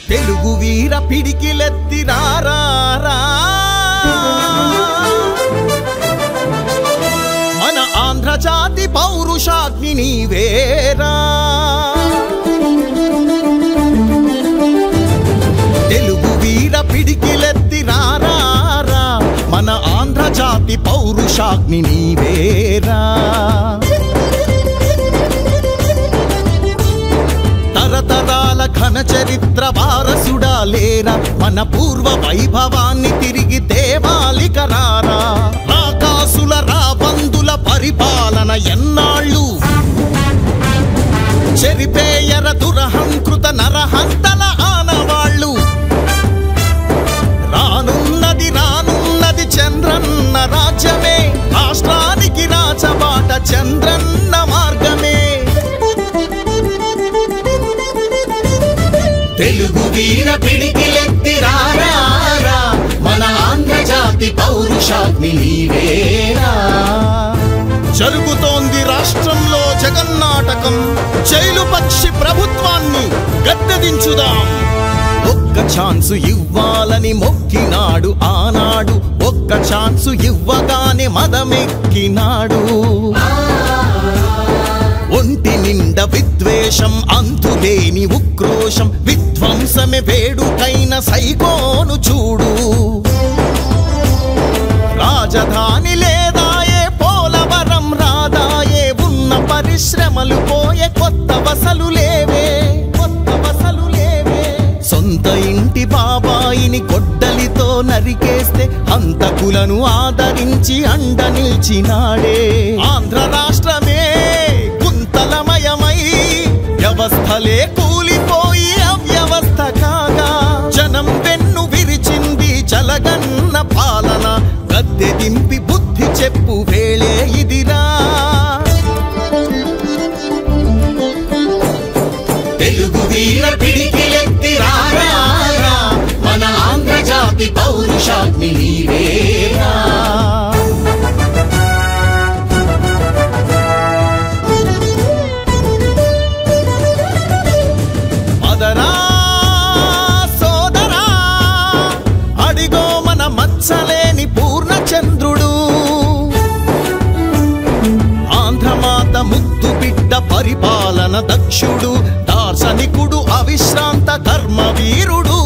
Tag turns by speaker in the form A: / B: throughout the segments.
A: తెలుగు వీర పిడికిలెత్తి రారా మన ఆంధ్ర జాతి పౌరుషాగ్ని నీవేరా తెలుగు వీర పిడికిలెత్తి రారా మన ఆంధ్ర జాతి పౌరుషాగ్ని నీవేరా తరతరాల ఘన చరిత్ర వారసుడా లేరా మన పూర్వ వైభవాన్ని తిరిగి తేవాలి కరారా రాకాసుల రాబందుల పరిపాలన ఎన్నాళ్ళు చెరిపేయర దురహంకృత నరహంతల ఆనవాళ్ళు రానున్నది చంద్రన్న రాజ్యమే రాష్ట్రానికి రాజబాట చంద్రన్న మార్గమే తెలుగు వీర పిడికిలెత్తి రారా మన ఆంధ్ర జాతి పౌరుషాగ్ని నీవేరా జరుగుతోంది రాష్ట్రంలో జగన్నాటకం జైలు పక్షి ప్రభుత్వాన్ని గద్దెదించుదాం ఒక్క ఛాన్సు ఇవ్వాలని మొక్కినాడు ఆనాడు ఒక్క ఛాన్సు ఇవ్వగానే మదమెక్కినాడు ఒంటి నిండా విద్వేషం అంతులేని ఉక్రోషం విధ్వంసమే వేడుకైన సైకోను చూడు రాజధాని లేదాయే పోలవరం రాదాయే ఉన్న పరిశ్రమలు పోయే కొత్త వసలు లేవే సొంత ఇంటి బాబాయిని గొడ్డలితో నరికేస్తే హంతకులను ఆదరించి అండ నిల్చినాడే ఆంధ్ర రాష్ట్రమే గుంతలమయమై వ్యవస్థలే కూలిపోయి అవ్యవస్థ కాగా జనం వెన్ను విరిచింది జలగన్న పాలన గద్దె దింపి బుద్ధి చెప్పు వేళే ఇదిరా తెలుగు వీర పిడికిలెత్తి రారా మన ఆంధ్ర జాతి పౌరుషాగ్ని నీవేరా అదరా సోదరా అడిగో మన మచ్చలేని పూర్ణచంద్రుడు ఆంధ్రమాత ముద్దు బిడ్డ పరిపాలన దక్షుడు దార్శనికుడు అవిశ్రాంత కర్మవీరుడు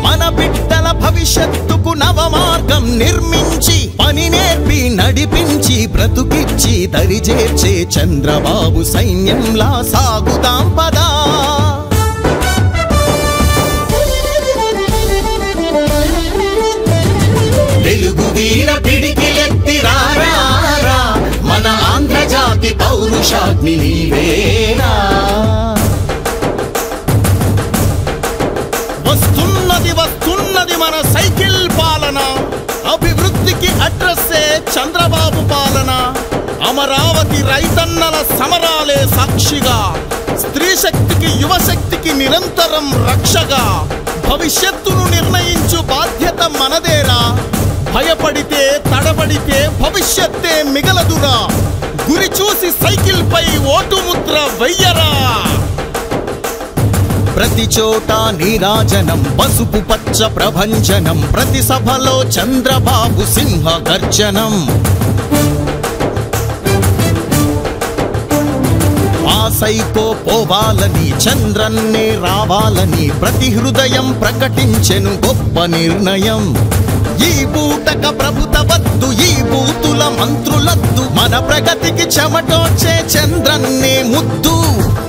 A: మన బిడ్డల భవిష్యత్తుకు నవమార్గం నిర్మించి పని నేర్పి నడిపించి బ్రతుకిచ్చి దరిచేర్చే చంద్రబాబు సైన్యంలా సాగుదాం పదా తెలుగు వీర పిడికిలెత్తి రారా మన ఆంధ్ర జాతి పౌరుషాగ్ని నీవేరా వస్తున్నది మన సైకిల్ పాలన అభివృద్ధికి అడ్రస్సే చంద్రబాబు పాలన అమరావతి రైతన్నల సమరాలే సాక్షిగా స్త్రీ శక్తికి యువశక్తికి నిరంతరం రక్షగా భవిష్యత్తును నిర్ణయించు బాధ్యత మనదేరా భయపడితే తడబడితే భవిష్యత్తే మిగలదురా గురి చూసి సైకిల్ పై ఓటు ముద్ర వెయ్యరా ప్రతి చోట నీరాజనం పసుపు పచ్చ ప్రభంజనం ప్రతి సభలో చంద్రబాబు సింహ గర్జనం ఆ సైకో పోవాలని చంద్రన్నే రావాలని ప్రతి హృదయం ప్రకటించెను గొప్ప నిర్ణయం ఈ బూటక ప్రభుత్వవద్దు ఈ బూతుల మంత్రులద్దు మన ప్రగతికి చెమటోచే చంద్రన్నే ముద్దు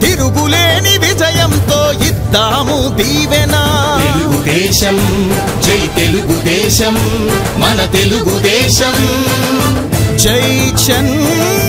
A: తిరుగులేని విజయంతో ఇద్దాము దీవెనా తెలుగుదేశం జై తెలుగుదేశం మన తెలుగుదేశం జై చంద్ర